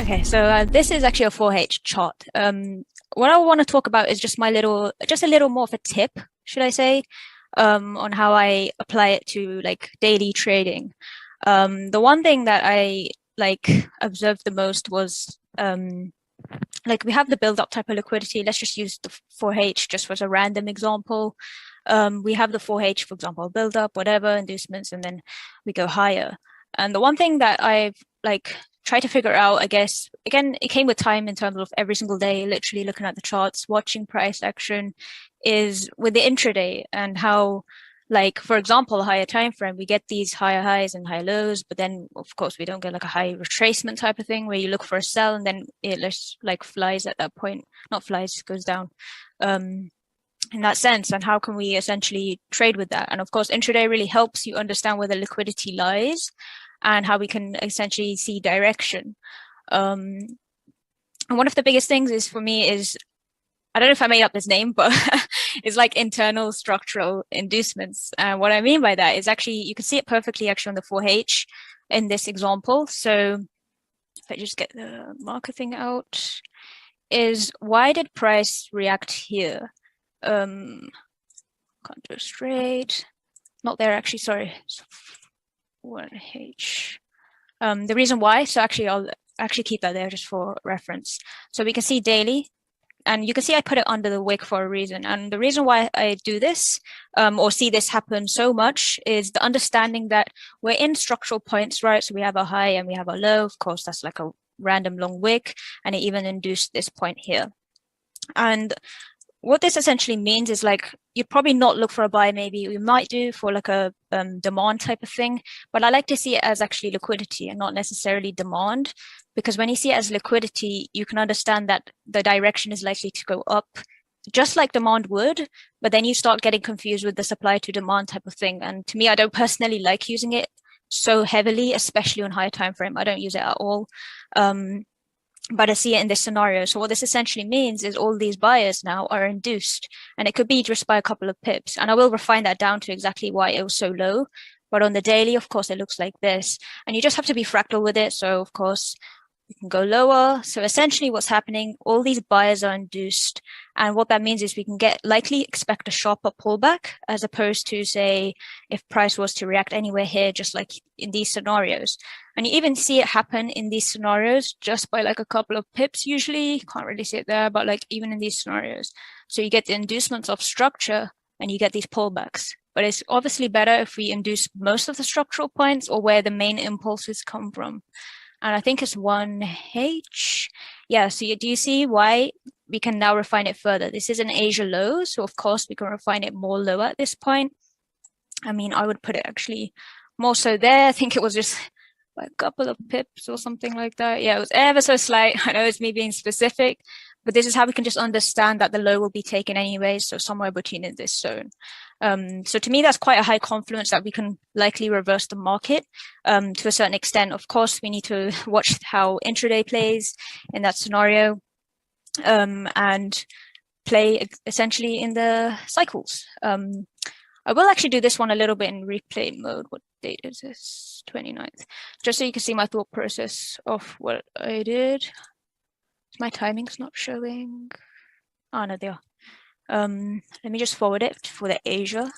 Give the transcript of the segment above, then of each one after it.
Okay, so this is actually a 4H chart. What I want to talk about is just just a little more of a tip, should I say, on how I apply it to like daily trading. The one thing that I observed the most was like we have the build-up type of liquidity. Let's just use the 4H just as a random example. We have the 4H, for example, build-up, whatever, inducements, and then we go higher. And the one thing that I've tried to figure out, I guess, again, it came with time in terms of every single day, literally looking at the charts, watching price action, is with the intraday and how, like, for example, higher time frame, we get these higher highs and higher lows, but then of course we don't get like a high retracement type of thing where you look for a sell and then it just like flies at that point, not flies, goes down. In that sense, and how can we essentially trade with that? And of course, intraday really helps you understand where the liquidity lies and how we can essentially see direction. And one of the biggest things is for me is, I don't know if I made up this name, but it's like internal structural inducements. And what I mean by that is actually, you can see it perfectly actually on the 4H in this example. So if I just get the marker thing out, is why did price react here? Can't do straight. Not there actually, sorry. 1H. The reason why, so actually I'll actually keep that there just for reference. So we can see daily, and you can see I put it under the wick for a reason. And the reason why I do this or see this happen so much is the understanding that we're in structural points, right? So we have a high and we have a low. Of course, that's like a random long wick, and it even induced this point here. And what this essentially means is like you'd probably not look for a buy, maybe you might do for like a demand type of thing, but I like to see it as actually liquidity and not necessarily demand, because when you see it as liquidity, you can understand that the direction is likely to go up just like demand would, but then you start getting confused with the supply to demand type of thing. And to me, I don't personally like using it so heavily, especially on higher time frame. I don't use it at all. But I see it in this scenario. So what this essentially means is all these buyers now are induced, and it could be just by a couple of pips. And I will refine that down to exactly why it was so low. But on the daily, of course, it looks like this. And you just have to be fractal with it. So of course, you can go lower. So essentially what's happening, all these buyers are induced. And what that means is we can likely expect a sharper pullback as opposed to, say, if price was to react anywhere here, just like in these scenarios. And you even see it happen in these scenarios just by like a couple of pips usually. Can't really see it there, but like even in these scenarios. So you get the inducements of structure and you get these pullbacks. But it's obviously better if we induce most of the structural points or where the main impulses come from. And I think it's 1H. Yeah, so do you see why we can now refine it further? This is an Asia low, so of course we can refine it more low at this point. I mean, I would put it actually more so there. I think it was just a couple of pips or something like that. Yeah, it was ever so slight. I know it's me being specific, but this is how we can just understand that the low will be taken anyway, so somewhere between in this zone. So to me, that's quite a high confluence that we can likely reverse the market to a certain extent. Of course, we need to watch how intraday plays in that scenario and play essentially in the cycles. I will actually do this one a little bit in replay mode. What date is this? 29th. Just so you can see my thought process of what I did. My timing's not showing. Oh, no, they are. Let me just forward it for the Asia.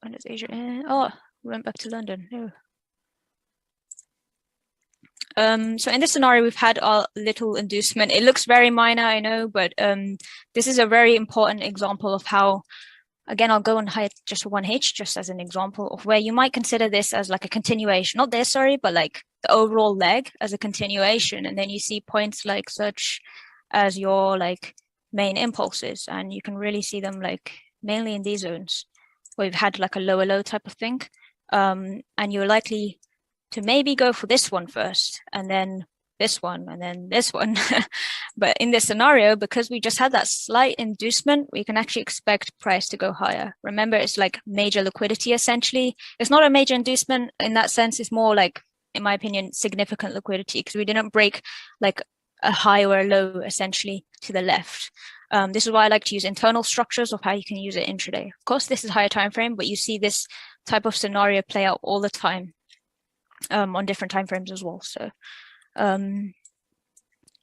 When is Asia in? Oh, we went back to London. No. So in this scenario, we've had our little inducement. It looks very minor, I know, but this is a very important example of how, again, I'll go on high just for 1H, just as an example of where you might consider this as like a continuation, not this, sorry, but like the overall leg as a continuation. And then you see points like such as your like main impulses, and you can really see them like mainly in these zones where we've had like a lower low type of thing. And you're likely to maybe go for this one first, and then this one, and then this one. But in this scenario, because we just had that slight inducement, we can actually expect price to go higher. Remember, it's like major liquidity, essentially. It's not a major inducement in that sense. It's more like, in my opinion, significant liquidity, because we didn't break like a high or a low, essentially, to the left. This is why I like to use internal structures of how you can use it intraday. Of course, this is higher time frame, but you see this type of scenario play out all the time. on different time frames as well. So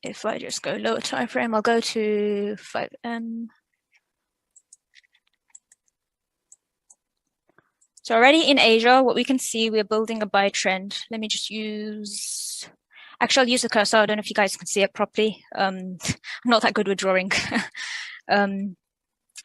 if I just go lower time frame, I'll go to 5M. So already in Asia, what we can see, we're building a buy trend. Let me just use, actually I'll use the cursor. I don't know if you guys can see it properly. I'm not that good with drawing.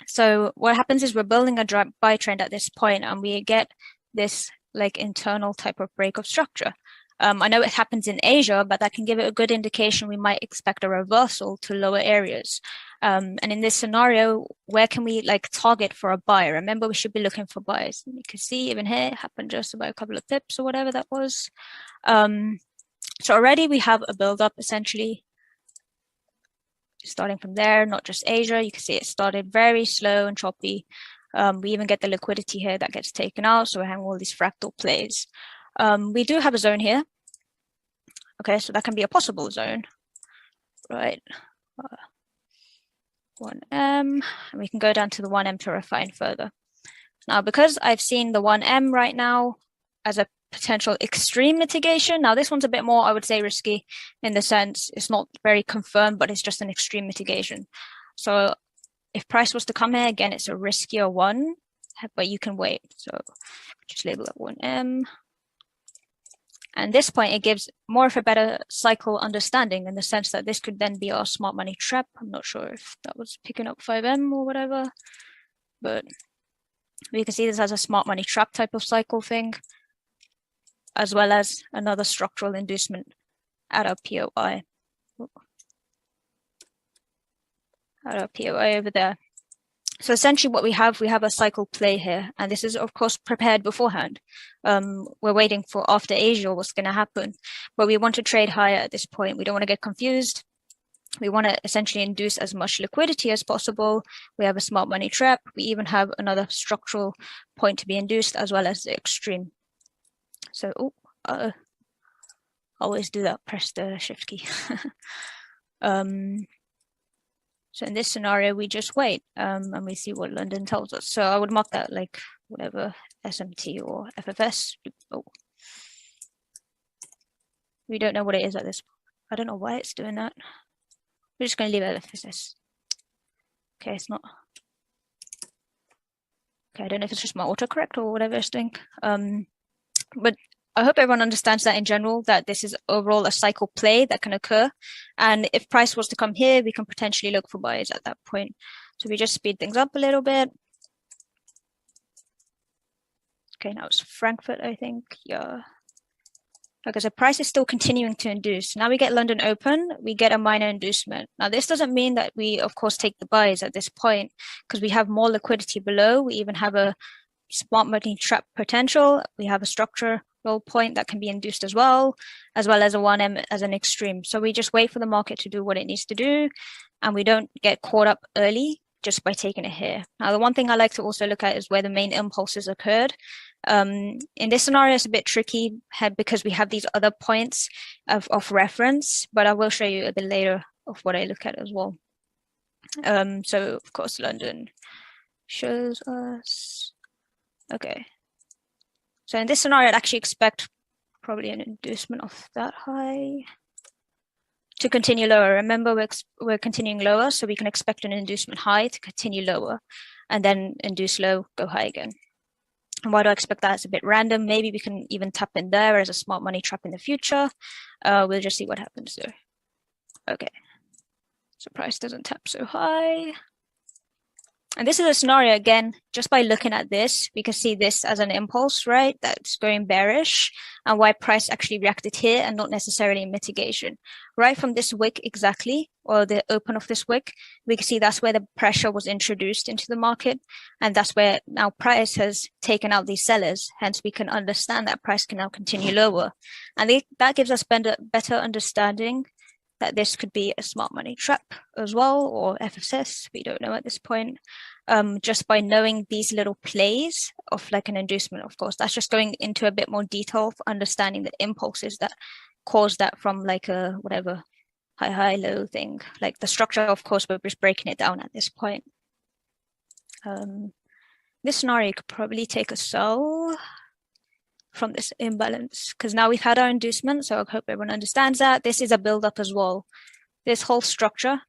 So what happens is we're building a buy trend at this point, and we get this like internal type of break of structure. I know it happens in Asia, but that can give it a good indication we might expect a reversal to lower areas. And in this scenario, where can we like target for a buy? Remember, we should be looking for buys. And you can see even here, it happened just about a couple of pips or whatever that was. So already we have a build-up essentially. Starting from there, not just Asia, you can see it started very slow and choppy. We even get the liquidity here that gets taken out, so we're having all these fractal plays. We do have a zone here. Okay, so that can be a possible zone, right? 1M, and we can go down to the 1M to refine further. Now, because I've seen the 1M right now as a potential extreme mitigation. Now, this one's a bit more, I would say, risky in the sense it's not very confirmed, but it's just an extreme mitigation. So if price was to come here, again, it's a riskier one, but you can wait. So just label it 1M. And at this point, it gives more of a better cycle understanding in the sense that this could then be our smart money trap. I'm not sure if that was picking up 5M or whatever, but we can see this as a smart money trap type of cycle thing, as well as another structural inducement at our POI. At our POI over there. So essentially what we have a cycle play here, and this is of course prepared beforehand. We're waiting for after Asia what's going to happen, but we want to trade higher at this point. We don't want to get confused. We want to essentially induce as much liquidity as possible. We have a smart money trap. We even have another structural point to be induced as well as the extreme. So, always do that, press the shift key. So in this scenario, we just wait and we see what London tells us. So I would mark that like whatever, SMT or FFS. Oh. We don't know what it is at this point. I don't know why it's doing that. We're just going to leave it at FFS. Okay, it's not. Okay, I don't know if it's just my autocorrect or whatever it's doing. But I hope everyone understands that in general, that this is overall a cycle play that can occur. And if price was to come here, we can potentially look for buys at that point. So we just speed things up a little bit. Okay, now it's Frankfurt, I think. Yeah. Okay, so price is still continuing to induce. Now we get London open, we get a minor inducement. Now this doesn't mean that we, of course, take the buys at this point because we have more liquidity below. We even have a smart money trap potential. We have a structure roll point that can be induced as well as a 1M as an extreme. So we just wait for the market to do what it needs to do, and we don't get caught up early just by taking it here. Now, the one thing I like to also look at is where the main impulses occurred. In this scenario, it's a bit tricky because we have these other points of reference, but I will show you a bit later of what I look at as well. So, of course, London shows us. Okay. So in this scenario, I'd actually expect probably an inducement of that high to continue lower. Remember, we're continuing lower, so we can expect an inducement high to continue lower and then induce low, go high again. And why do I expect that? It's a bit random. Maybe we can even tap in there as a smart money trap in the future. We'll just see what happens there. Okay. So price doesn't tap so high. And this is a scenario, again, just by looking at this, we can see this as an impulse, right? That's going bearish, and why price actually reacted here and not necessarily in mitigation. Right from this wick exactly, or the open of this wick, we can see that's where the pressure was introduced into the market. And that's where now price has taken out these sellers. Hence, we can understand that price can now continue lower. And that gives us better understanding that this could be a smart money trap as well, or FSS, we don't know at this point. Just by knowing these little plays of like an inducement, of course, that's just going into a bit more detail for understanding the impulses that cause that from like a whatever high, low thing. Like the structure, of course, we're just breaking it down at this point. This scenario could probably take a sell. from this imbalance, because now we've had our inducement. So I hope everyone understands that. This is a buildup as well. This whole structure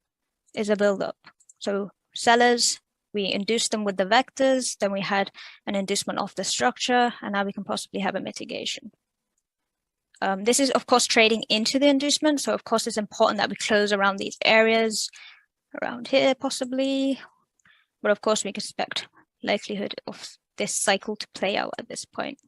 is a buildup. So sellers, we induced them with the vectors, then we had an inducement of the structure, and now we can possibly have a mitigation. This is, of course, trading into the inducement. So, of course, it's important that we close around these areas, around here possibly. But, of course, we can expect likelihood of this cycle to play out at this point.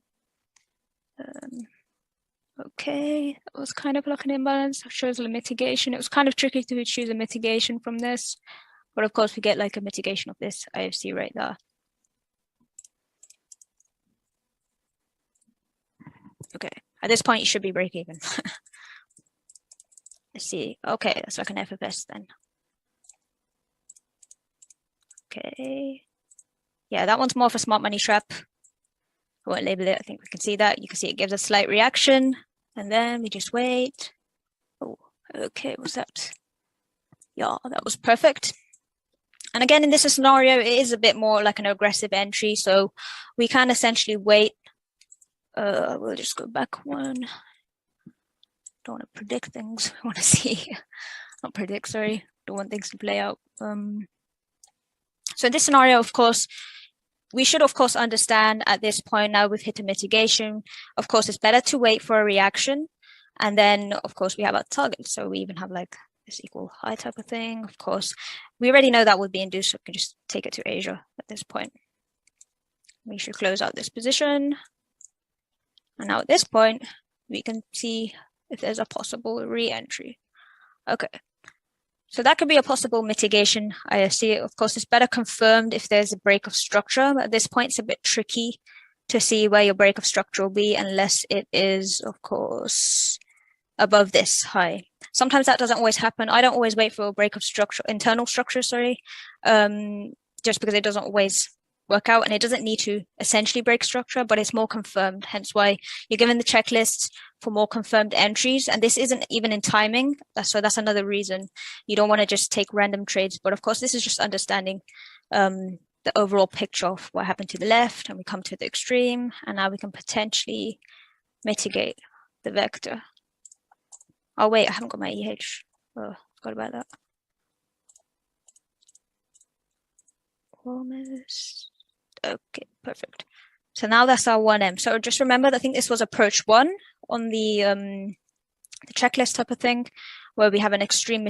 Okay, that was kind of like an imbalance. It shows a mitigation. It was kind of tricky to choose a mitigation from this. But, of course, we get like a mitigation of this IFC right there. Okay. At this point, you should be break even. Let's see. Okay, that's like an FFS then. Okay. Yeah, that one's more of a smart money trap. I won't label it. I think we can see that. You can see it gives a slight reaction. And then we just wait. Oh, okay. What's that? Yeah, that was perfect. And again, in this scenario, it is a bit more like an aggressive entry. So we can essentially wait. We'll just go back one. Don't want to predict things. I want to see. Not predict, sorry. Don't want things to play out. So in this scenario, of course, we should, of course, understand at this point now we've hit a mitigation. Of course, it's better to wait for a reaction. And then, of course, we have our target. So we even have like this equal high type of thing. Of course, we already know that would be induced. So we can just take it to Asia at this point. We should close out this position. And now at this point, we can see if there's a possible re-entry. Okay. So that could be a possible mitigation. I see it. Of course, it's better confirmed if there's a break of structure. But at this point, it's a bit tricky to see where your break of structure will be unless it is, of course, above this high. Sometimes that doesn't always happen. I don't always wait for a break of structure, internal structure, sorry, just because it doesn't always work out and it doesn't need to essentially break structure, but it's more confirmed. Hence why you're given the checklists for more confirmed entries. And this isn't even in timing. So that's another reason you don't want to just take random trades. But of course, this is just understanding the overall picture of what happened to the left, and we come to the extreme, and now we can potentially mitigate the vector. Oh wait, I haven't got my EH. Oh, forgot about that. Almost. Okay, perfect. So now that's our 1M. So just remember, I think this was approach 1 on the checklist type of thing, where we have an extreme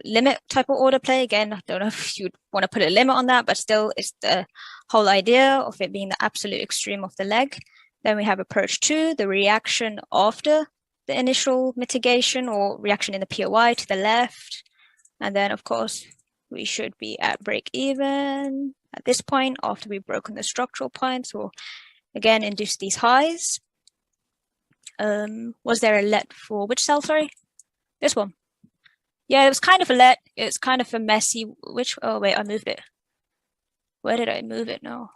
limit type of order play. Again, I don't know if you'd want to put a limit on that, but still it's the whole idea of it being the absolute extreme of the leg. Then we have approach 2, the reaction after the initial mitigation or reaction in the POI to the left. And then, of course, we should be at break even at this point after we've broken the structural points or again induce these highs. Was there a let for which cell? Sorry, this one. Yeah, it was kind of a let. It's kind of a messy. Which? Oh wait, I moved it. Where did I move it now?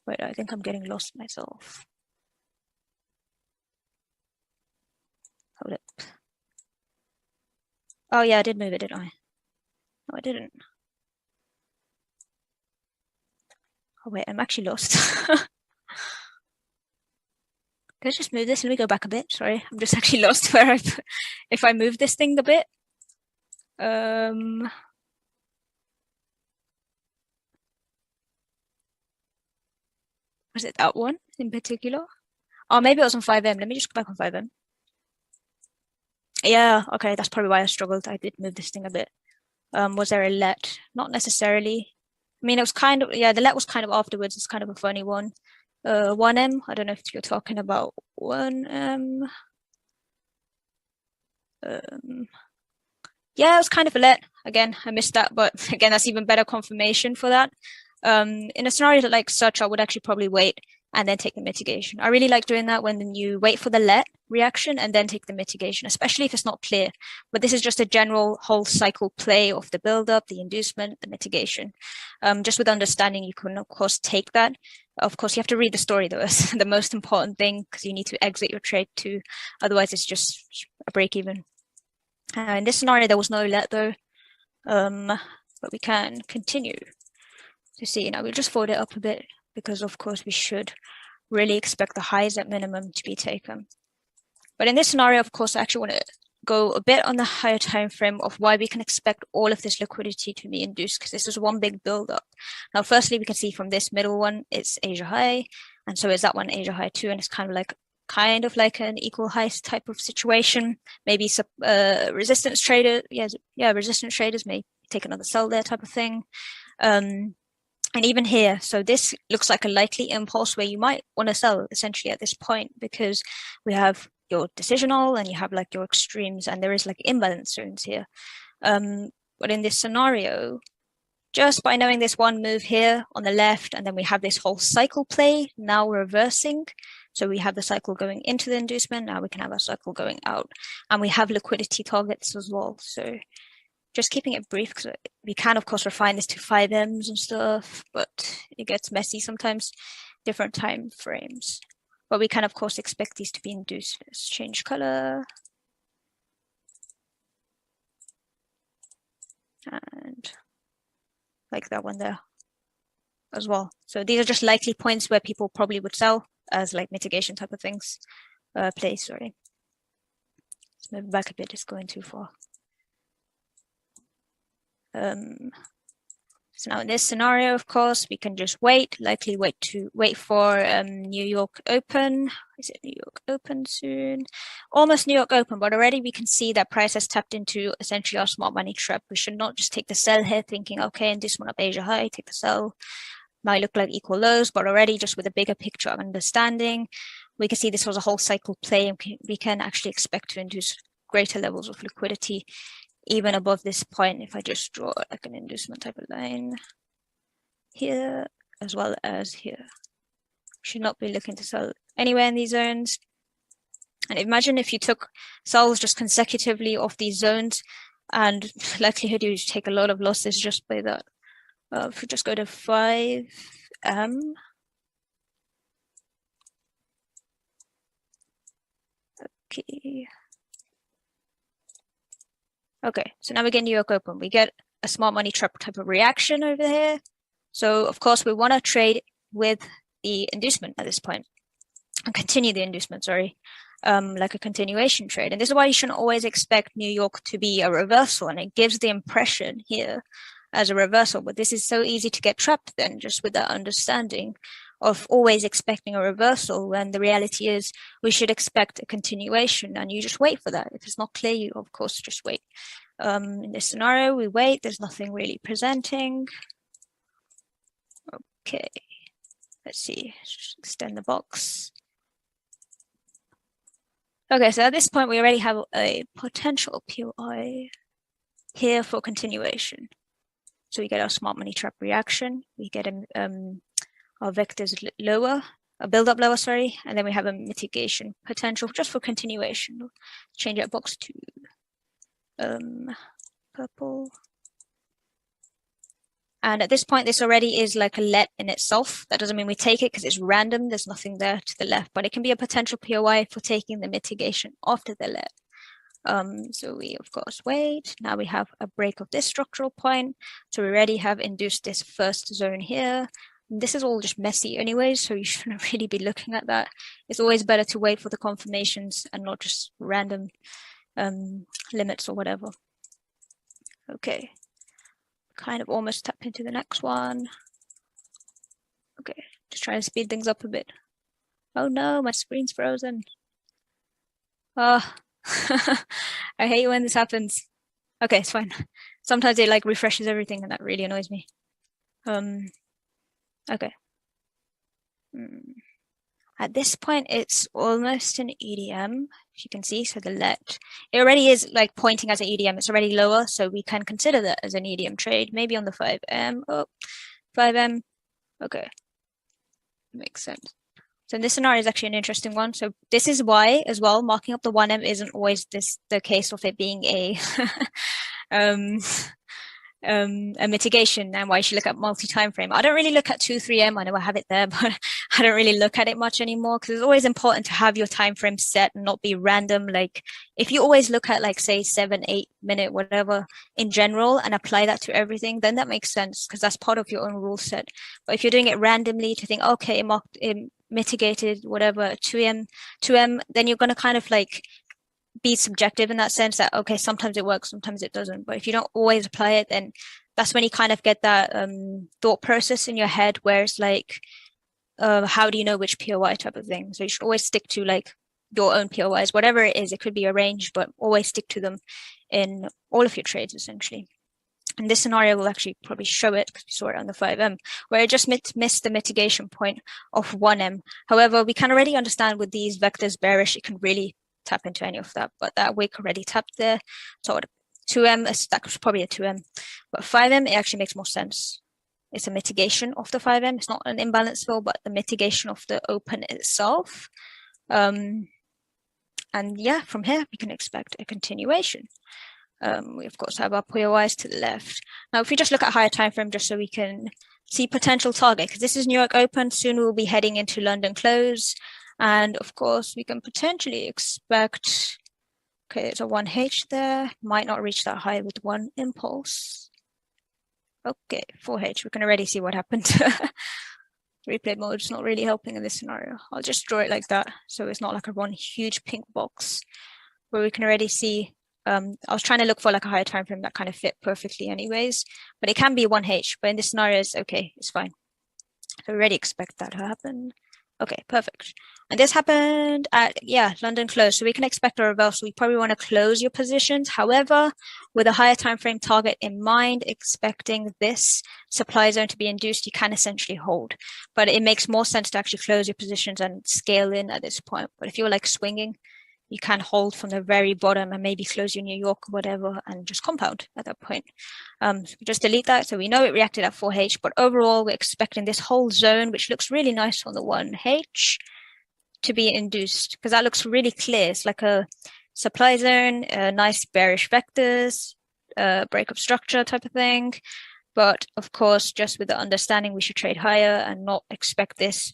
Wait, I think I'm getting lost myself. Hold it. Oh yeah, I did move it, didn't I? No, I didn't. Oh wait, I'm actually lost. Let's just move this. Let me go back a bit. Sorry, I'm just actually lost where if I move this thing a bit. Was it that one in particular? Oh, maybe it was on 5M. Let me just go back on 5M. Yeah, okay, that's probably why I struggled. I did move this thing a bit. Was there a let? Not necessarily. I mean, it was kind of, yeah, the let was kind of afterwards. It's kind of a funny one. 1M, I don't know if you're talking about 1M. Yeah, it was kind of a let. Again, I missed that, but again, that's even better confirmation for that. In a scenario like such, I would actually probably wait and then take the mitigation. I really like doing that when you wait for the let reaction and then take the mitigation, especially if it's not clear. But this is just a general whole cycle play of the buildup, the inducement, the mitigation. Just with understanding, you can, of course, take that. Of course, you have to read the story, though. That's the most important thing because you need to exit your trade too. Otherwise, it's just a break even. In this scenario, there was no let, though. But we can continue to see. Now we'll just fold it up a bit. because of course we should really expect the highs at minimum to be taken. But in this scenario, of course, I actually want to go a bit on the higher time frame of why we can expect all of this liquidity to be induced, because this is one big build-up. Now, firstly, we can see from this middle one, it's Asia high, and so is that one Asia high too, and it's kind of like an equal highs type of situation. Maybe some resistance traders, resistance traders may take another sell there type of thing. And even here, so this looks like a likely impulse where you might want to sell essentially at this point, because we have your decisional and you have like your extremes, and there is like imbalance zones here. But in this scenario, just by knowing this one move here on the left, and then we have this whole cycle play now reversing. So we have the cycle going into the inducement, now we can have a cycle going out, and we have liquidity targets as well. So just keeping it brief, because we can of course refine this to 5Ms and stuff, but it gets messy sometimes, different time frames. But we can of course expect these to be induced. Let's change color. And like that one there as well. So these are just likely points where people probably would sell as like mitigation type of things. Sorry. Let's move back a bit, it's going too far. So now in this scenario, of course, we can just likely wait for New York Open. Is it New York Open soon? Almost New York Open, but already we can see that price has tapped into essentially our smart money trap. We should not just take the sell here thinking, okay, and this one up Asia high, take the sell. Might look like equal lows, but already just with a bigger picture of understanding, we can see this was a whole cycle play, and we can actually expect to induce greater levels of liquidity even above this point. If I just draw like an inducement type of line here as well as here, should not be looking to sell anywhere in these zones. And imagine if you took sells just consecutively off these zones, and likelihood you take a lot of losses just by that. If we just go to 5M, okay, so now we get New York Open. We get a smart money trap type of reaction over here. So of course we want to trade with the inducement at this point, and continue the inducement, sorry, like a continuation trade. And this is why you shouldn't always expect New York to be a reversal, and it gives the impression here as a reversal, but this is so easy to get trapped then, just with that understanding of always expecting a reversal, when the reality is we should expect a continuation, and you just wait for that. If it's not clear, you of course just wait. In this scenario, we wait, there's nothing really presenting. Okay, let's see, just extend the box. Okay, so at this point, we already have a potential POI here for continuation. So we get our smart money trap reaction, we get our vectors lower, a build-up lower, sorry, and then we have a mitigation potential just for continuation. Change that box to purple. And at this point, this already is like a let in itself. That doesn't mean we take it because it's random. There's nothing there to the left, but it can be a potential POI for taking the mitigation after the let. So we of course wait. Now we have a break of this structural point. So we already have induced this first zone here. And this is all just messy anyways, so you shouldn't really be looking at that. It's always better to wait for the confirmations and not just random limits or whatever. Okay, kind of almost tap into the next one. Okay, just trying to speed things up a bit. Oh no, my screen's frozen. I hate when this happens. Okay, it's fine. Sometimes it like refreshes everything, and that really annoys me. Okay. At this point, it's almost an EDM, if you can see. So the let, it already is like pointing as an EDM. It's already lower, so we can consider that as an EDM trade, maybe on the 5M. Oh, 5M. Okay, makes sense. So this scenario is actually an interesting one. So this is why, as well, marking up the 1M isn't always the case of it being a a mitigation and why you should look at multi-time frame. I don't really look at 2-3M. I know I have it there, but I don't really look at it much anymore because it's always important to have your time frame set and not be random. Like if you always look at like say 7-8 minute whatever in general and apply that to everything, then that makes sense because that's part of your own rule set. But if you're doing it randomly to think, okay, it mitigated whatever 2M, then you're going to kind of like be subjective in that sense that okay, sometimes it works, sometimes it doesn't. But if you don't always apply it, then that's when you kind of get that thought process in your head where it's like, how do you know which POI type of thing? So you should always stick to like your own POIs, whatever it is. It could be a range, but always stick to them in all of your trades essentially. And this scenario will actually probably show it because we saw it on the 5M, where it just missed the mitigation point of 1M. However, we can already understand with these vectors bearish, it can really tap into any of that, but that wick already tapped there. So 2M, that was probably a 2M, but 5M, it actually makes more sense. It's a mitigation of the 5M. It's not an imbalance fill, but the mitigation of the open itself. And yeah, from here, we can expect a continuation. We of course have our POIs to the left. Now, if we just look at higher time frame, just so we can see potential target, because this is New York Open, soon we'll be heading into London close. And of course, we can potentially expect, okay, it's a 1H there, might not reach that high with one impulse. Okay, 4H, we can already see what happened. Replay mode is not really helping in this scenario. I'll just draw it like that, so it's not like a one huge pink box, where we can already see, I was trying to look for like a higher time frame that kind of fit perfectly anyways, but it can be 1H, but in this scenario, it's okay, it's fine. So we already expect that to happen. Okay, perfect. And this happened at, yeah, London close. So we can expect a reversal. We probably want to close your positions. However, with a higher time frame target in mind, expecting this supply zone to be induced, you can essentially hold. But it makes more sense to actually close your positions and scale in at this point. But if you're like swinging, you can hold from the very bottom and maybe close your New York or whatever and just compound at that point. So just delete that. So we know it reacted at 4H, but overall we're expecting this whole zone, which looks really nice on the 1H, to be induced because that looks really clear. It's like a supply zone, nice bearish vectors, breakup structure type of thing. But of course, just with the understanding we should trade higher and not expect this,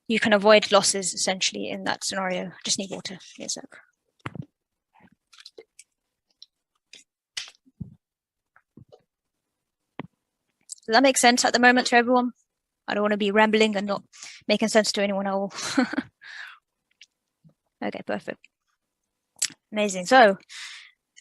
you can avoid losses essentially in that scenario. Just need water. Yes, sir. Does that make sense at the moment to everyone? I don't want to be rambling and not making sense to anyone at all. Okay, perfect. Amazing. So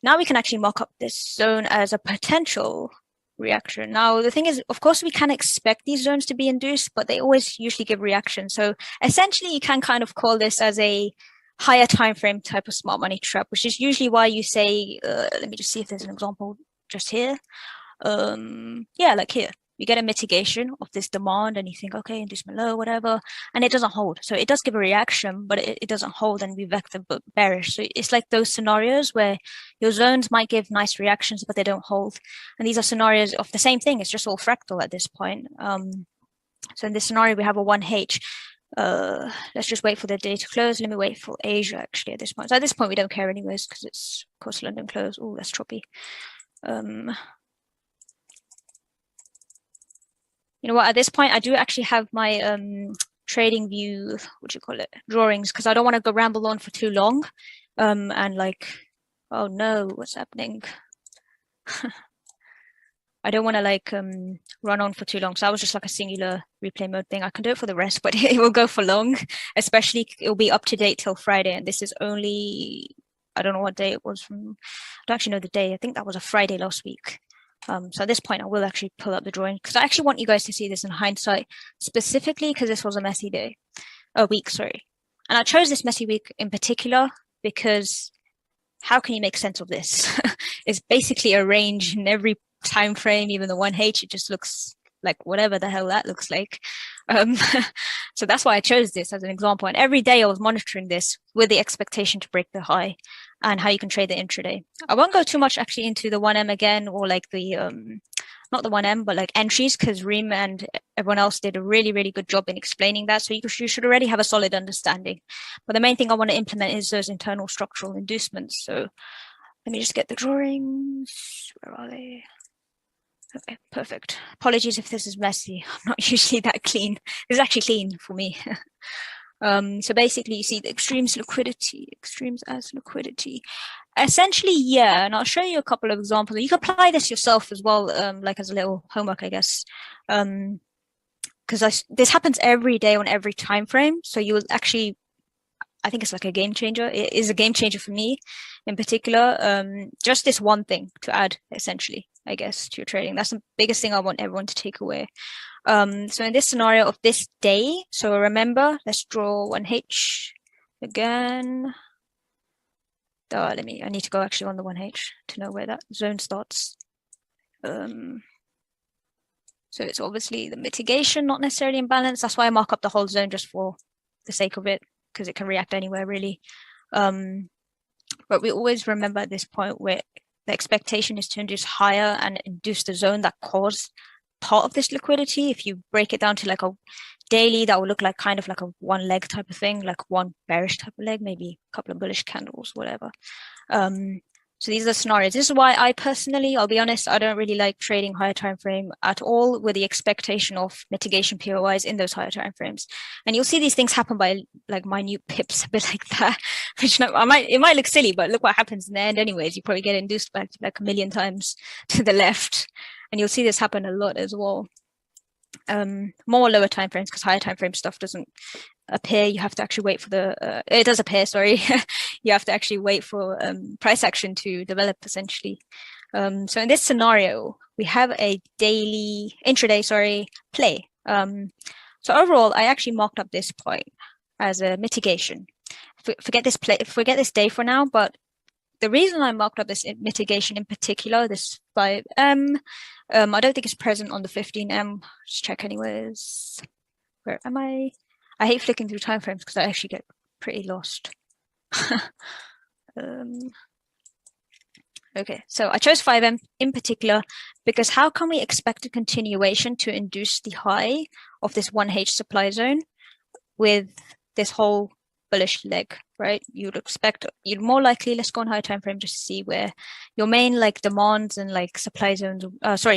now we can actually mock up this zone as a potential reaction. Now, the thing is, of course, we can expect these zones to be induced, but they always usually give reaction. So essentially, you can kind of call this as a higher time frame type of smart money trap, which is usually why you say, let me just see if there's an example just here. Yeah, like here. You get a mitigation of this demand and you think, okay, inducement low, whatever, and it doesn't hold. So it does give a reaction, but it doesn't hold and we vector bearish. So it's like those scenarios where your zones might give nice reactions, but they don't hold. And these are scenarios of the same thing. It's just all fractal at this point. So in this scenario, we have a 1H. Let's just wait for the day to close. Let me wait for Asia actually at this point. So at this point, we don't care anyways because it's, of course, London close. Oh, that's choppy. You know what, at this point, I do actually have my trading view, what do you call it, drawings, because I don't want to go ramble on for too long. And like, oh no, what's happening? I don't want to like run on for too long. So I was just like a singular replay mode thing. I can do it for the rest, but it will go for long, especially it will be up to date till Friday. And this is only, I don't know what day it was from. I don't actually know the day. I think that was a Friday last week. So at this point, I will actually pull up the drawing because I actually want you guys to see this in hindsight, specifically because this was a messy day, a week, sorry. And I chose this messy week in particular because how can you make sense of this? It's basically a range in every time frame, even the 1H, it just looks like whatever the hell that looks like. So that's why I chose this as an example. And every day I was monitoring this with the expectation to break the high and how you can trade the intraday. I won't go too much actually into the 1M again or like the, not the 1M, but like entries because Reem and everyone else did a really, really good job in explaining that. So you should already have a solid understanding. But the main thing I want to implement is those internal structural inducements. So let me just get the drawings. Where are they? Okay, perfect. Apologies if this is messy. I'm not usually that clean. This is actually clean for me. So basically you see the extremes as liquidity. Essentially, yeah, and I'll show you a couple of examples. You can apply this yourself as well, like as a little homework, I guess. Because this happens every day on every time frame. So you will actually, I think it's like a game changer. It is a game changer for me in particular. Just this one thing to add, essentially, I guess, to your trading. That's the biggest thing I want everyone to take away. So in this scenario of this day, so remember, let's draw 1H again. I need to go actually on the 1H to know where that zone starts. So it's obviously the mitigation, not necessarily imbalance. That's why I mark up the whole zone just for the sake of it, because it can react anywhere really. But we always remember at this point where the expectation is to induce higher and induce the zone that caused part of this liquidity. If you break it down to like a daily, that will look like kind of like a one leg type of thing, like one bearish type of leg, maybe a couple of bullish candles, whatever. So these are the scenarios. This is why I personally, I'll be honest, I don't really like trading higher time frame at all with the expectation of mitigation POIs in those higher time frames. And you'll see these things happen by like minute pips, a bit like that, which it might look silly, but look what happens in the end anyways. You probably get induced back like a million times to the left. And you'll see this happen a lot as well. More lower time frames, because higher time frame stuff doesn't appear. You have to actually wait for it does appear, sorry. You have to actually wait for price action to develop, essentially. So in this scenario, we have a daily intraday, play. So overall, I actually marked up this point as a mitigation. Forget this day for now, but the reason I marked up this mitigation in particular, this 5M, I don't think it's present on the 15M. Just check anyways. Where am I? I hate flicking through time frames because I actually get pretty lost. Okay, so I chose 5M in particular because how can we expect a continuation to induce the high of this 1H supply zone with this whole bullish leg, right? You'd more likely, let's go on higher time frame just to see where your main like demands and like supply zones,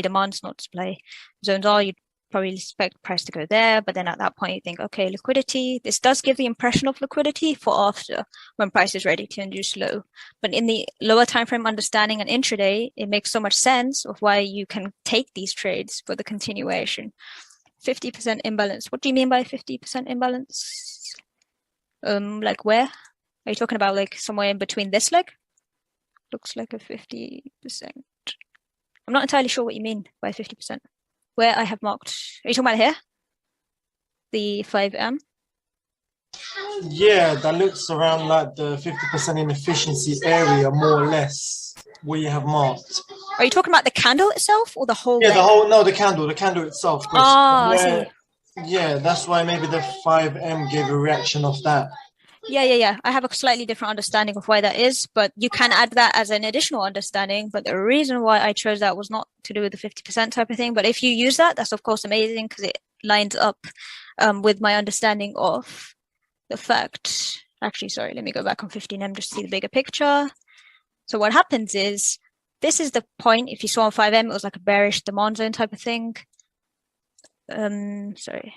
demands, not supply zones are. You'd probably expect price to go there, but then at that point you think, okay, liquidity, this does give the impression of liquidity for after when price is ready to induce low. But in the lower time frame understanding and intraday, it makes so much sense of why you can take these trades for the continuation. 50% imbalance. What do you mean by 50% imbalance? Like where? Are you talking about like somewhere in between this leg? Looks like a 50%. I'm not entirely sure what you mean by 50%. Where I have marked, are you talking about here? The 5M? Yeah, that looks around like the 50% inefficiency area, more or less, where you have marked. Are you talking about the candle itself or the whole Yeah, leg? the candle itself. I see. Yeah, that's why maybe the 5M gave a reaction of that. Yeah. I have a slightly different understanding of why that is, but you can add that as an additional understanding. But the reason why I chose that was not to do with the 50% type of thing. But if you use that, that's of course amazing because it lines up with my understanding of the fact. Actually, sorry, let me go back on 15M just to see the bigger picture. So what happens is, this is the point. If you saw on 5M, it was like a bearish demand zone type of thing. Sorry.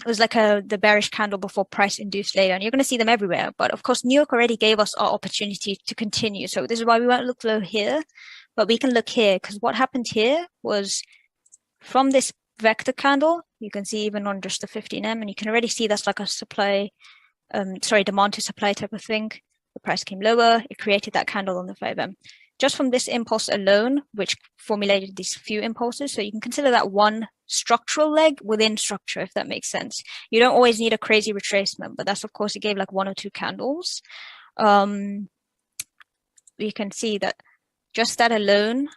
It was like the bearish candle before price induced later, and you're going to see them everywhere. But of course, New York already gave us our opportunity to continue. So this is why we won't look low here, but we can look here, because what happened here was from this vector candle, you can see even on just the 15M, and you can already see that's like a demand to supply type of thing. The price came lower, it created that candle on the 5M. Just from this impulse alone, which formulated these few impulses, so you can consider that one structural leg within structure, if that makes sense. You don't always need a crazy retracement, but that's, of course, it gave like 1 or 2 candles. You can see that just that alone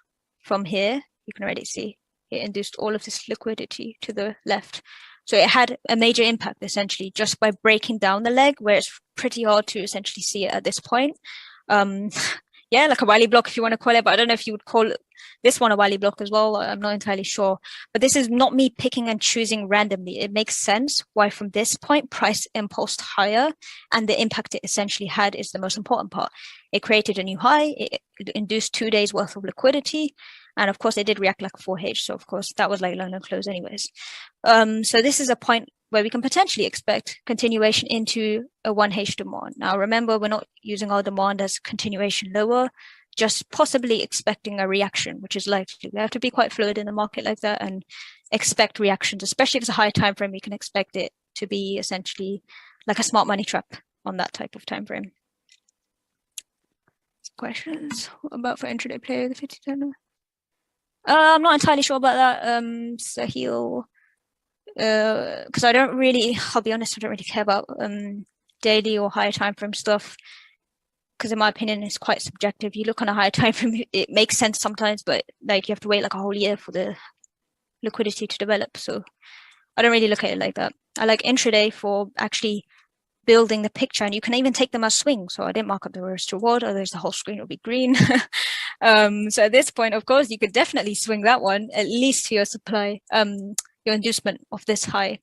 from here, you can already see it induced all of this liquidity to the left. So it had a major impact, essentially, just by breaking down the leg, where it's pretty hard to essentially see it at this point. Yeah, like a Wiley block, if you want to call it, but I don't know if you would call this one a Wiley block as well. I'm not entirely sure. But this is not me picking and choosing randomly. It makes sense why from this point, price impulsed higher, and the impact it essentially had is the most important part. It created a new high. It induced 2 days worth of liquidity. And of course, they did react like 4H. So of course, that was like London close anyways. So this is a point where we can potentially expect continuation into a 1H demand. Now, remember, we're not using our demand as continuation lower, just possibly expecting a reaction, which is likely. We have to be quite fluid in the market like that and expect reactions, especially if it's a high time frame. We can expect it to be essentially like a smart money trap on that type of time frame. Questions? What about for intraday play, the 50 tenor? I'm not entirely sure about that, Sahil, because I don't really, I'll be honest, I don't really care about daily or higher time frame stuff, because in my opinion, it's quite subjective. You look on a higher time frame, it makes sense sometimes, but like you have to wait like a whole year for the liquidity to develop. So I don't really look at it like that. I like intraday for actually building the picture, and you can even take them as swings. So I didn't mark up the risk to reward, otherwise the whole screen will be green. So at this point, of course, you could definitely swing that one, at least to your supply, your inducement of this high.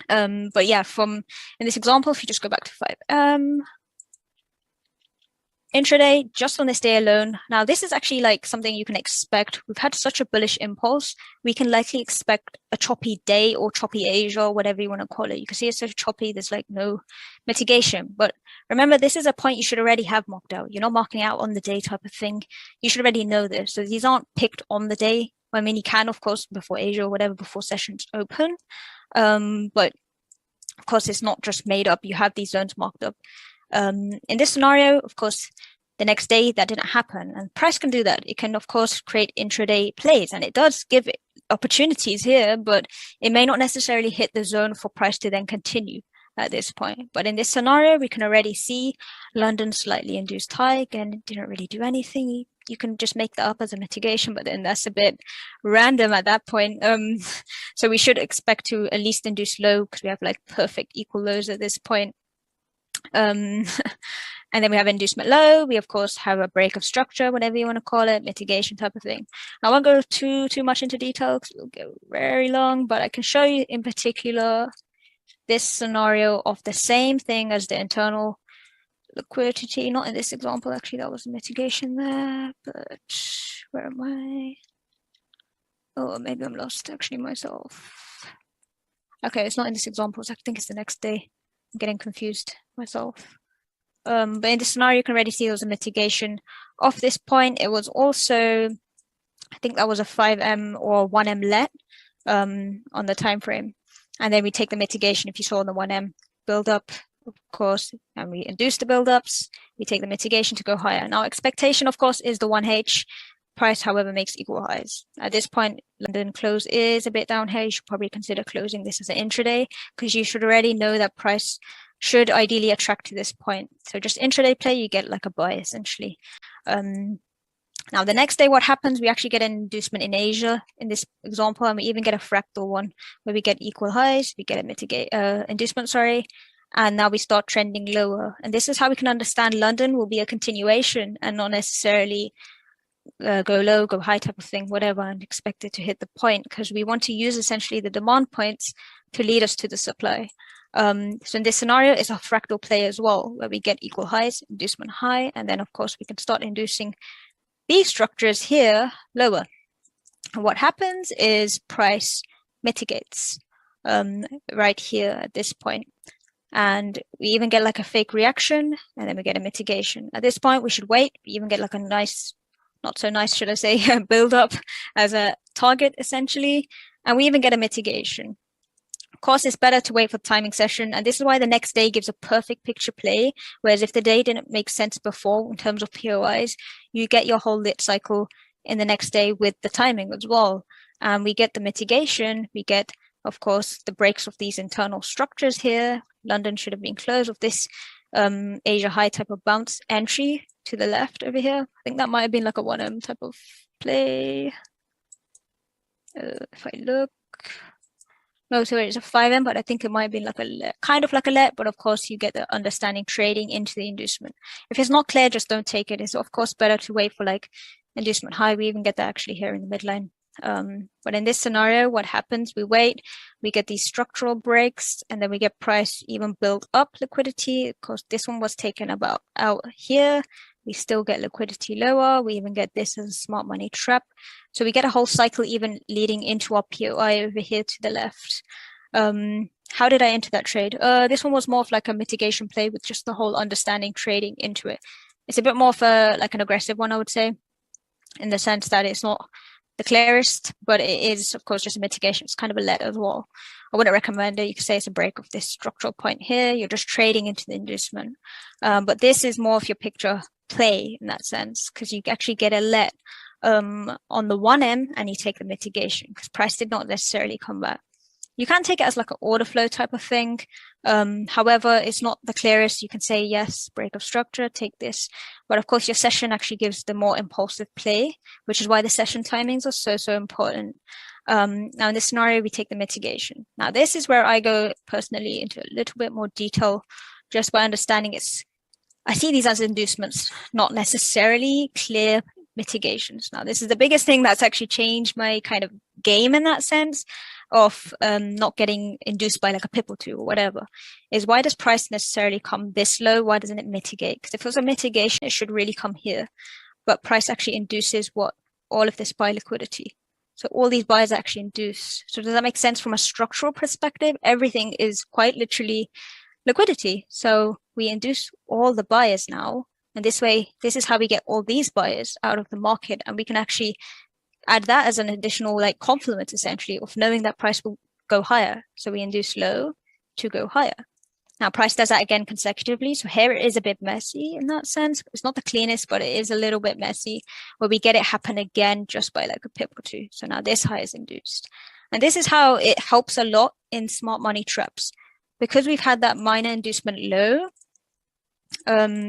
But yeah, in this example, if you just go back to 5M, intraday, just on this day alone. Now, this is actually like something you can expect. We've had such a bullish impulse. We can likely expect a choppy day or choppy Asia, or whatever you want to call it. You can see it's so choppy, there's like no mitigation. But remember, this is a point you should already have marked out. You're not marking out on the day type of thing. You should already know this. So these aren't picked on the day. I mean, you can, of course, before Asia or whatever, before sessions open. But of course, it's not just made up. You have these zones marked up. In this scenario, of course, the next day that didn't happen, and price can do that. It can, of course, create intraday plays, and it does give it opportunities here, but it may not necessarily hit the zone for price to then continue at this point. But in this scenario, we can already see London slightly induced high. Again, it didn't really do anything. You can just make that up as a mitigation, but then that's a bit random at that point. So we should expect to at least induce low, because we have like perfect equal lows at this point. And then we have inducement low. We, of course, have a break of structure, whatever you want to call it, mitigation type of thing. I won't go too much into detail because it'll go very long, but I can show you in particular this scenario of the same thing as the internal liquidity. Not in this example, actually, that was a mitigation there, but where am I? Oh, maybe I'm lost actually myself. Okay, it's not in this example. I think it's the next day. I'm getting confused myself. But in this scenario, you can already see there was a mitigation of this point. It was also, I think that was a 5M or 1M let on the time frame. And then we take the mitigation, if you saw the 1M build up, of course, and we induce the build-ups. We take the mitigation to go higher. Now, expectation, of course, is the 1H. Price, however, makes equal highs. At this point, London close is a bit down here. You should probably consider closing this as an intraday, because you should already know that price should ideally attract to this point. So just intraday play, you get like a buy essentially. Now the next day, what happens? We actually get an inducement in Asia in this example, and we even get a fractal one where we get equal highs. We get a inducement, sorry, and now we start trending lower. And this is how we can understand London will be a continuation and not necessarily go low, go high type of thing, whatever, and expect it to hit the point, because we want to use essentially the demand points to lead us to the supply. So in this scenario, it's a fractal play as well, where we get equal highs, inducement high, and then of course we can start inducing these structures here lower. And what happens is price mitigates right here at this point. And we even get like a fake reaction, and then we get a mitigation. At this point, we should wait. We even get like a nice, not so nice, should I say, build up as a target essentially. And we even get a mitigation. Of course, it's better to wait for the timing session, and this is why the next day gives a perfect picture play, whereas if the day didn't make sense before in terms of POIs, you get your whole lit cycle in the next day with the timing as well. And we get the mitigation, we get, of course, the breaks of these internal structures here. London should have been closed with this Asia high type of bounce entry to the left over here. I think that might have been like a 1M type of play. If I look, no, so it's a 5M, but I think it might have been like a kind of like a let, but of course you get the understanding trading into the inducement. If it's not clear, just don't take it. It's of course better to wait for like inducement high. We even get that actually here in the midline. But in this scenario, what happens? We wait, we get these structural breaks, and then we get price even build up liquidity. Of course, this one was taken about out here. we still get liquidity lower. We even get this as a smart money trap. So we get a whole cycle even leading into our POI over here to the left. How did I enter that trade? This one was more of like a mitigation play with just the whole understanding trading into it. It's a bit more of a like an aggressive one, I would say, in the sense that it's not the clearest, but it is, of course, just a mitigation. It's kind of a let as well. I wouldn't recommend it. You could say it's a break of this structural point here. You're just trading into the inducement. But this is more of your picture play in that sense, because you actually get a let on the 1M and you take the mitigation because price did not necessarily come back. You can take it as like an order flow type of thing. However, it's not the clearest. You can say, yes, break of structure, take this. But of course, your session actually gives the more impulsive play, which is why the session timings are so important. Now, in this scenario, we take the mitigation. Now, this is where I go personally into a little bit more detail, just by understanding I see these as inducements, not necessarily clear mitigations. Now, this is the biggest thing that's actually changed my kind of game in that sense of not getting induced by like a pip or two or whatever, is why does price necessarily come this low? Why doesn't it mitigate? Because if it was a mitigation, it should really come here. But price actually induces what? All of this buy liquidity. So all these buys actually induce. So does that make sense from a structural perspective? Everything is quite literally liquidity. So we induce all the buyers now. And this way, this is how we get all these buyers out of the market. And we can actually add that as an additional like complement, essentially, of knowing that price will go higher. So we induce low to go higher. Now, price does that again consecutively. So here it is a bit messy in that sense. It's not the cleanest, but it is a little bit messy where we get it happen again just by like a pip or two. So now this high is induced. And this is how it helps a lot in smart money traps. Because we've had that minor inducement low,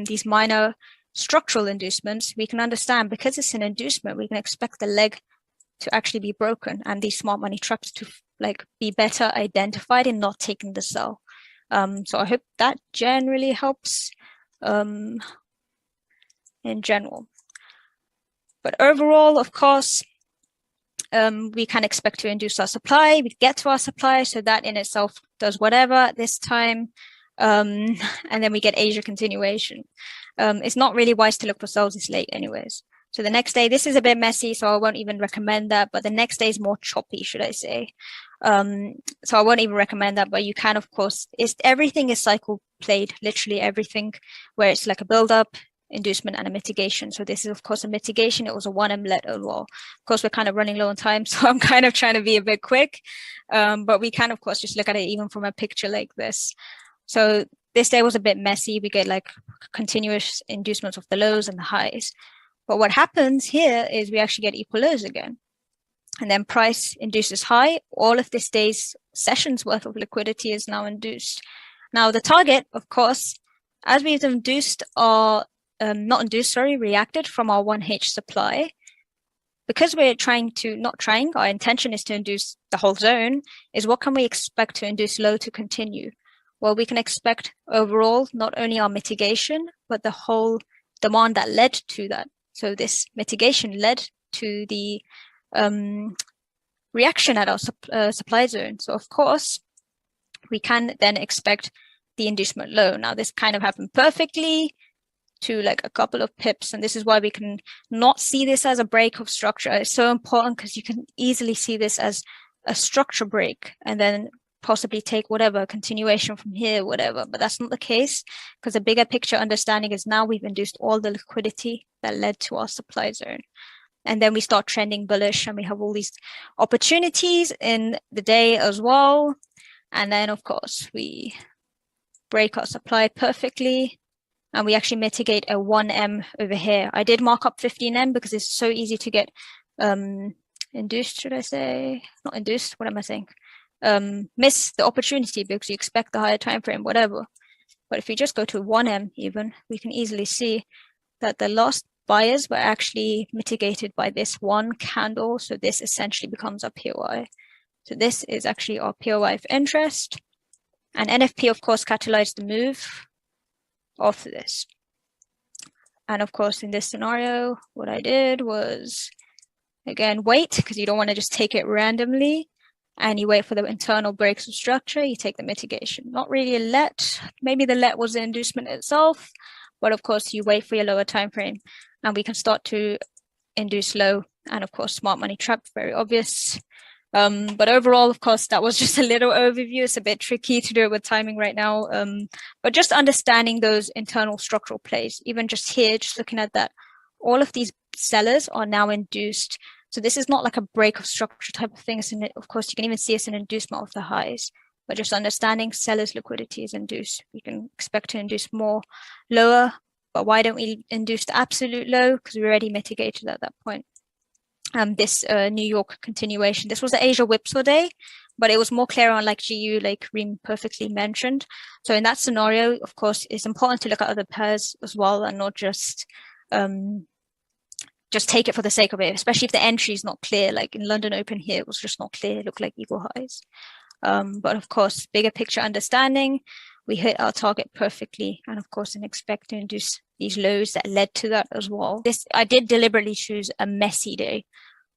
these minor structural inducements, we can understand because it's an inducement, we can expect the leg to actually be broken and these smart money traps to like be better identified in not taking the sell. So I hope that generally helps in general. But overall, of course, we can expect to induce our supply. We get to our supply, so that in itself does whatever at this time. And then we get Asia continuation. It's not really wise to look for sells this late anyways. So the next day, this is a bit messy, so I won't even recommend that. But the next day is more choppy, should I say. So I won't even recommend that, but you can, of course, everything is cycle played, literally everything, where it's like a build-up, inducement, and a mitigation. So this is, of course, a mitigation. It was a 1M let as well. Of course, we're kind of running low on time, so I'm kind of trying to be a bit quick. But we can, of course, just look at it even from a picture like this. So this day was a bit messy. We get like continuous inducements of the lows and the highs. But what happens here is we actually get equal lows again. And then price induces high. All of this day's sessions worth of liquidity is now induced. Now the target, of course, as we've induced our, reacted from our 1H supply, because we're our intention is to induce the whole zone, is what can we expect to induce low to continue? Well, we can expect overall not only our mitigation, but the whole demand that led to that. So this mitigation led to the reaction at our supply zone. So of course, we can then expect the inducement low. Now this kind of happened perfectly to like a couple of pips. And this is why we can not see this as a break of structure. It's so important because you can easily see this as a structure break and then possibly take whatever continuation from here, whatever, but that's not the case because the bigger picture understanding is now we've induced all the liquidity that led to our supply zone. And then we start trending bullish and we have all these opportunities in the day as well. And then of course we break our supply perfectly and we actually mitigate a 1M over here. I did mark up 15M because it's so easy to get induced, should I say? Not induced, what am I saying? Miss the opportunity because you expect the higher time frame, whatever. But if you just go to 1M even, we can easily see that the last buyers were actually mitigated by this one candle. So this essentially becomes our POI. So this is actually our POI of interest. And NFP, of course, catalyzed the move of this. And of course, in this scenario, what I did was, again, wait, because you don't want to just take it randomly. And you wait for the internal breaks of structure, you take the mitigation. Not really a let, maybe the let was the inducement itself, But of course, you wait for your lower time frame, and we can start to induce low. And of course, smart money trap, very obvious. But overall, of course, that was just a little overview. It's a bit tricky to do it with timing right now. But just understanding those internal structural plays, even just here, just looking at that, all of these sellers are now induced. So this is not like a break of structure type of thing. And of course, you can even see it's an inducement of the highs. But just understanding sellers' liquidity is induced. We can expect to induce more lower. But why don't we induce the absolute low? Because we already mitigated at that point. This New York continuation. This was the Asia whipsaw day, but it was more clear on like GU, like Reem perfectly mentioned. So in that scenario, of course, it's important to look at other pairs as well and not just take it for the sake of it, especially if the entry is not clear. Like in London Open here, it was just not clear. It looked like equal highs. But of course, bigger picture understanding, we hit our target perfectly. And of course, and expect to induce these lows that led to that as well. I did deliberately choose a messy day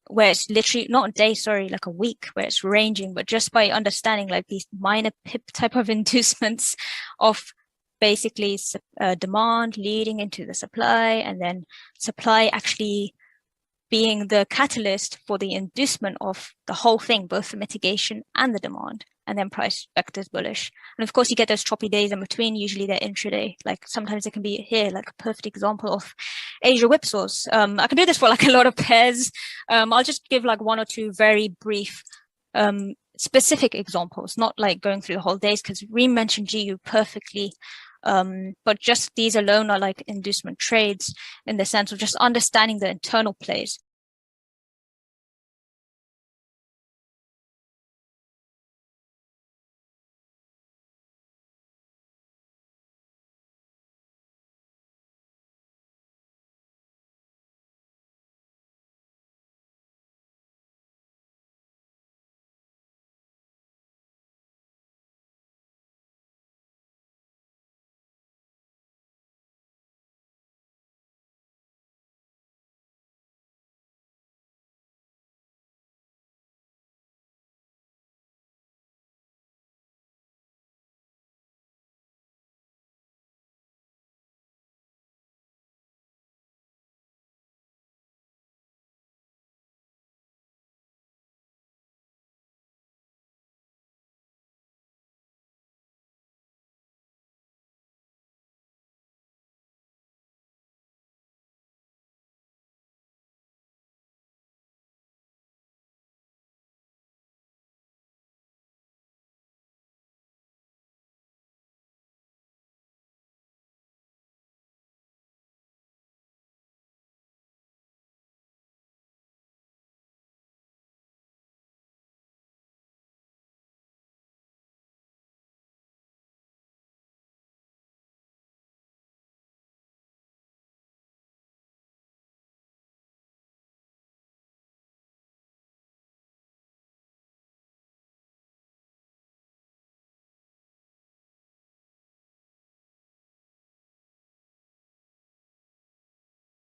where it's literally not a day, sorry, like a week where it's ranging, but just by understanding like these minor pip type of inducements of basically demand leading into the supply, and then supply actually being the catalyst for the inducement of the whole thing, both the mitigation and the demand, and then price vectors bullish. And of course, you get those choppy days in between. Usually they're intraday. Like sometimes it can be here, like a perfect example of Asia whipsaws. I can do this for like a lot of pairs. I'll just give like one or two very brief specific examples, not like going through the whole days, because Reem mentioned GU perfectly. But just these alone are like inducement trades in the sense of just understanding the internal plays.